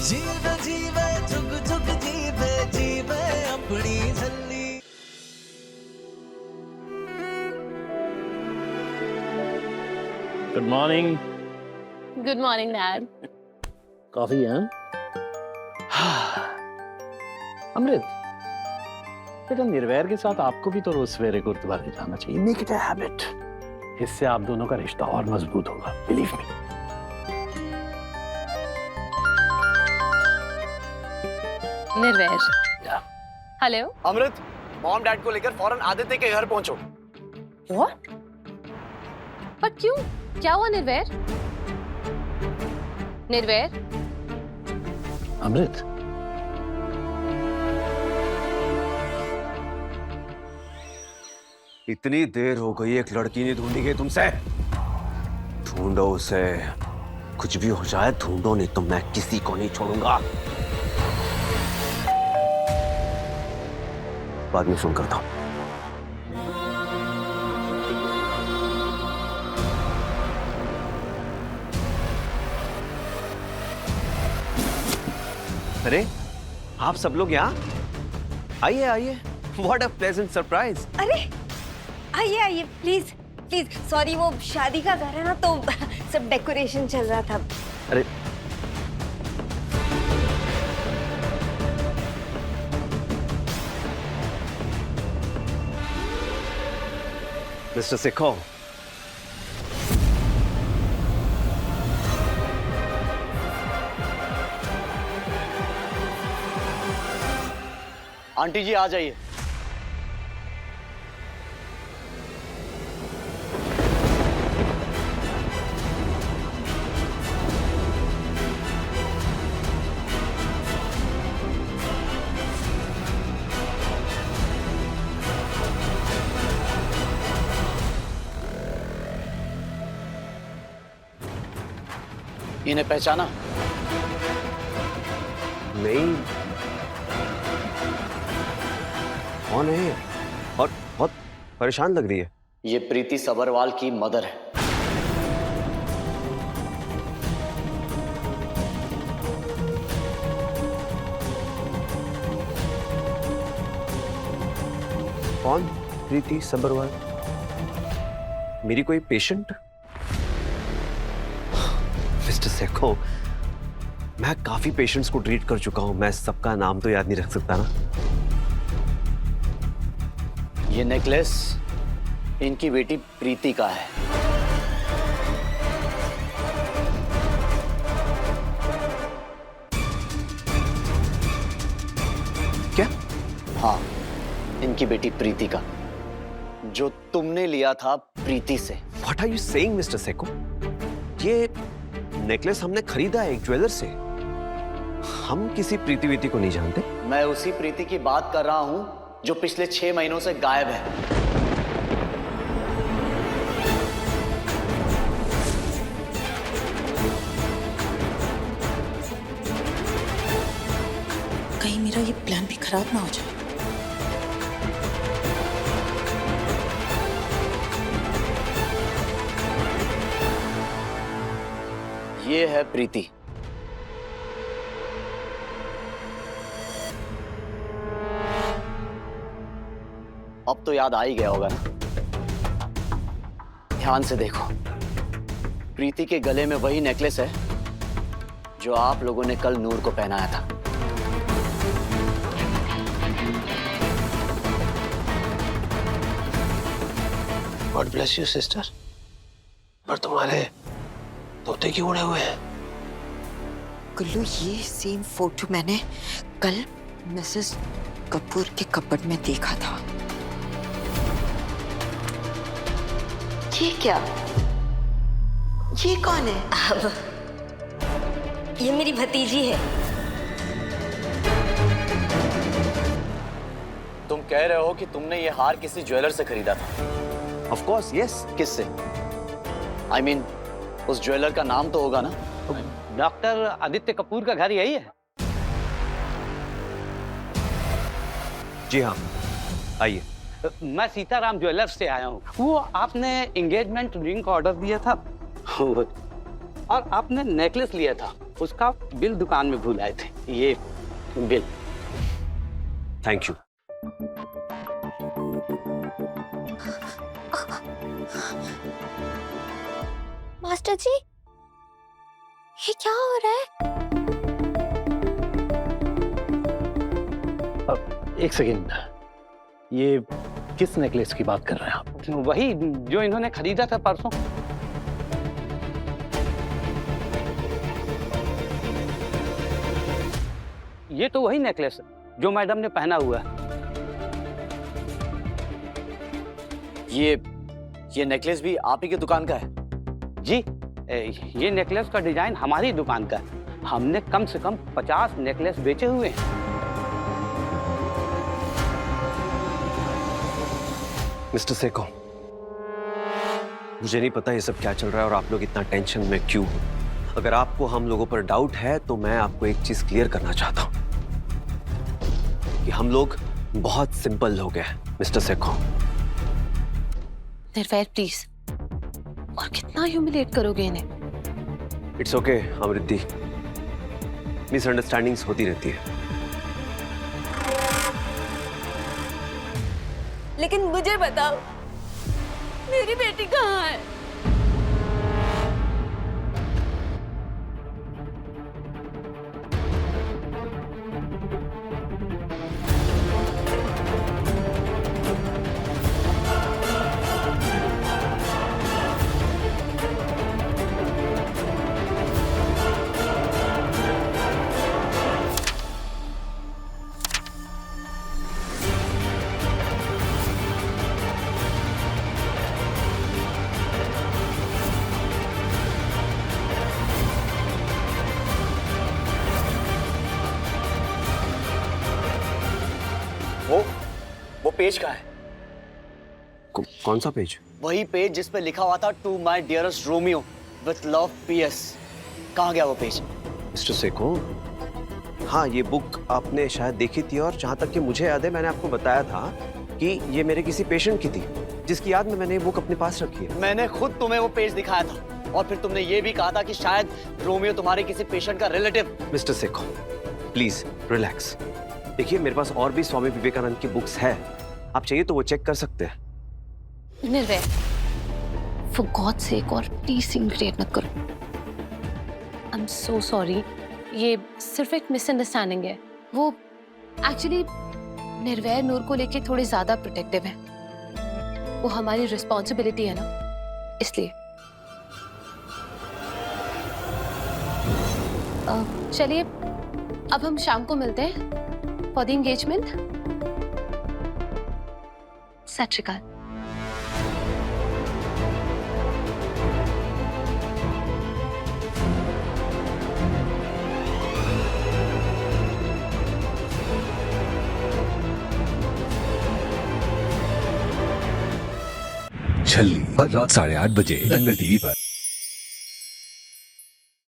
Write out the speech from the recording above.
जीवे जीवे जुग जुग जीवे जीवे अपनी झल्ली। Good morning. Good morning dad. Coffee है? अमृत, बेटा निर्वैर के साथ आपको भी तो रोज सवेरे गुरुद्वारे जाना चाहिए। Make it a habit. इससे आप दोनों का रिश्ता और मजबूत होगा, बिलीव मी। निर्वैर। हेलो अमृत, मॉम डैड को लेकर फौरन आदित्य के घर पहुंचो। व्हाट? पर क्यों? क्या हुआ निर्वैर? निर्वैर? अमृत, इतनी देर हो गई, एक लड़की नहीं ढूंढी गई तुमसे। ढूंढो उसे, कुछ भी हो जाए ढूंढो, नहीं तो मैं किसी को नहीं छोड़ूंगा। बाद में फोन करता हूं। अरे आप सब लोग यहाँ आइए आइए। What a pleasant surprise. अरे आइए आइए प्लीज प्लीज। सॉरी, वो शादी का घर है ना, तो सब डेकोरेशन चल रहा था। अरे मिस्टर सिखो, आंटी जी आ जाइए। इन्हें पहचाना? नहीं, कौन है ये? और बहुत परेशान लग रही है। ये प्रीति सबरवाल की मदर है। कौन? प्रीति सबरवाल? मेरी कोई पेशेंट? मिस्टर सेखो, मैं काफी पेशेंट्स को ट्रीट कर चुका हूं, मैं सबका नाम तो याद नहीं रख सकता ना। ये नेकलेस इनकी बेटी प्रीति का है। क्या? हाँ, इनकी बेटी प्रीति का, जो तुमने लिया था प्रीति से। What are you saying, mister Sekhon? ये नेकलेस हमने खरीदा है एक ज्वेलर से। हम किसी प्रीति वीति को नहीं जानते। मैं उसी प्रीति की बात कर रहा हूं जो पिछले 6 महीनों से गायब है। कहीं मेरा ये प्लान भी खराब ना हो जाए। ये है प्रीति। अब तो याद आ ही गया होगा ना? ध्यान से देखो, प्रीति के गले में वही नेकलेस है जो आप लोगों ने कल नूर को पहनाया था। God bless you sister. पर तुम्हारे तोते क्यों उड़े हुए हैं? गुल्लू, ये सेम फोटो मैंने कल मिसेस कपूर के कपबोर्ड में देखा था। ये क्या? ये कौन है? अब ये मेरी भतीजी है। तुम कह रहे हो कि तुमने ये हार किसी ज्वेलर से खरीदा था? Of course, yes. किससे? I mean, उस ज्वेलर का नाम तो होगा ना? डॉक्टर आदित्य कपूर का घर यही है? जी हाँ, आइए। मैं सीताराम ज्वेलर्स से आया हूँ। वो आपने एंगेजमेंट रिंग का ऑर्डर दिया था, और आपने नेकलेस लिया था, उसका बिल दुकान में भूल आए थे। ये बिल। Thank you. मास्टर जी, ये क्या हो रहा है? एक सेकेंड, ये किस नेकलेस की बात कर रहे हैं आप? वही जो इन्होंने खरीदा था परसों। ये तो वही नेकलेस है जो मैडम ने पहना हुआ है। ये नेकलेस भी आप ही की दुकान का है? जी, ये नेकलेस का डिजाइन हमारी दुकान का है। हमने कम से कम 50 नेकलेस बेचे हुए हैं। मिस्टर सेखो, मुझे नहीं पता ये सब क्या चल रहा है और आप लोग इतना टेंशन में क्यों हो। अगर आपको हम लोगों पर डाउट है तो मैं आपको एक चीज क्लियर करना चाहता हूं कि हम लोग बहुत सिंपल लोग हैं। मिस्टर सेखो, निर्वैर प्लीज, और कितना ह्यूमिलेट करोगे इन्हें? इट्स ओके अमृति, मिसअंडरस्टैंडिंग्स होती रहती है। लेकिन मुझे बताओ, मेरी बेटी कहाँ है? वो पेज कहाँ है? कौन सा पेज? वही पेज जिस पे लिखा हुआ था to my dearest Romeo with love PS। कहाँ गया वो पेज? मिस्टर सेखो, हाँ ये बुक आपने शायद देखी थी और जहाँ तक कि मुझे याद है मैंने आपको बताया था कि ये मेरे किसी पेशेंट की थी, जिसकी याद में मैंने ये बुक अपने पास रखी है। मैंने खुद तुम्हें वो पेज दिखाया था और फिर तुमने ये भी कहा था कि शायद रोमियो तुम्हारे किसी पेशेंट का relative. Mister Sekhon please relax. देखिए मेरे पास और भी स्वामी विवेकानंद की बुक्स है, आप चाहिए तो वो चेक कर सकते हैं। निर्वैर, फॉर गॉड सेक, और प्लीज सीन क्रिएट मत करो। आई एम सो सॉरी, ये सिर्फ एक मिसअंडरस्टैंडिंग है। वो एक्चुअली निर्वैर नूर को लेके थोड़े ज्यादा प्रोटेक्टिव है। वो हमारी रिस्पॉन्सिबिलिटी है ना, इसलिए। चलिए अब हम शाम को मिलते हैं फॉर द एंगेजमेंट। सत श्री अकाल। छल्ली हर रात 8:30 बजे दंगल TV पर।